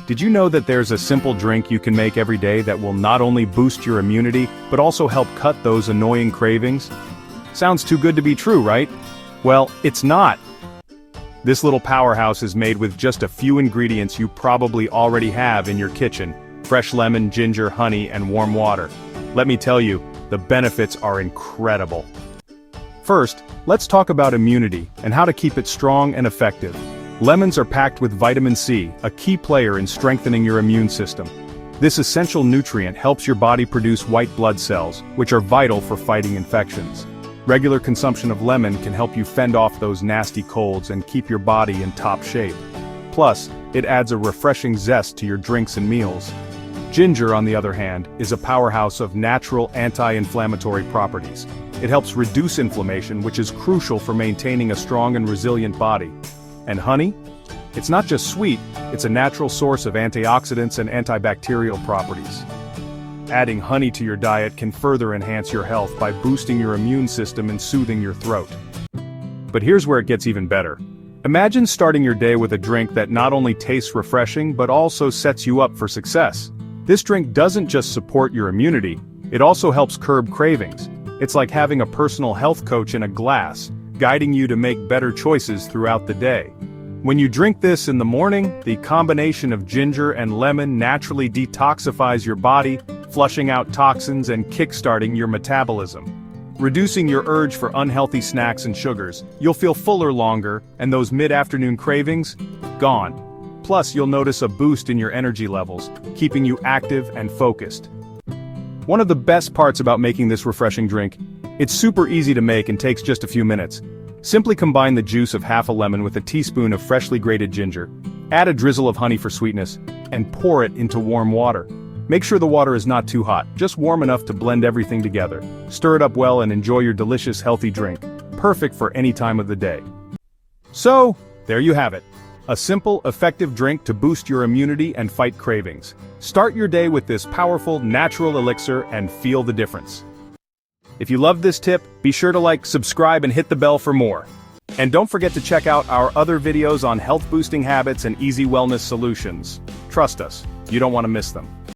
Did you know that there's a simple drink you can make every day that will not only boost your immunity, but also help cut those annoying cravings? Sounds too good to be true, right? Well, it's not. This little powerhouse is made with just a few ingredients you probably already have in your kitchen: fresh lemon, ginger, honey, and warm water. Let me tell you, the benefits are incredible. First, let's talk about immunity and how to keep it strong and effective. Lemons are packed with vitamin C, a key player in strengthening your immune system. This essential nutrient helps your body produce white blood cells, which are vital for fighting infections. Regular consumption of lemon can help you fend off those nasty colds and keep your body in top shape. Plus, it adds a refreshing zest to your drinks and meals. Ginger, on the other hand, is a powerhouse of natural anti-inflammatory properties. It helps reduce inflammation, which is crucial for maintaining a strong and resilient body. And honey? It's not just sweet, it's a natural source of antioxidants and antibacterial properties. Adding honey to your diet can further enhance your health by boosting your immune system and soothing your throat. But here's where it gets even better. Imagine starting your day with a drink that not only tastes refreshing but also sets you up for success. This drink doesn't just support your immunity, it also helps curb cravings. It's like having a personal health coach in a glass, guiding you to make better choices throughout the day. When you drink this in the morning, the combination of ginger and lemon naturally detoxifies your body, flushing out toxins and kickstarting your metabolism. Reducing your urge for unhealthy snacks and sugars, you'll feel fuller longer, and those mid-afternoon cravings? Gone. Plus, you'll notice a boost in your energy levels, keeping you active and focused. One of the best parts about making this refreshing drink: it's super easy to make and takes just a few minutes. Simply combine the juice of half a lemon with a teaspoon of freshly grated ginger, add a drizzle of honey for sweetness, and pour it into warm water. Make sure the water is not too hot, just warm enough to blend everything together. Stir it up well and enjoy your delicious healthy drink, perfect for any time of the day. So, there you have it. A simple, effective drink to boost your immunity and fight cravings. Start your day with this powerful, natural elixir and feel the difference. If you loved this tip, be sure to like, subscribe, and hit the bell for more. And don't forget to check out our other videos on health-boosting habits and easy wellness solutions. Trust us, you don't want to miss them.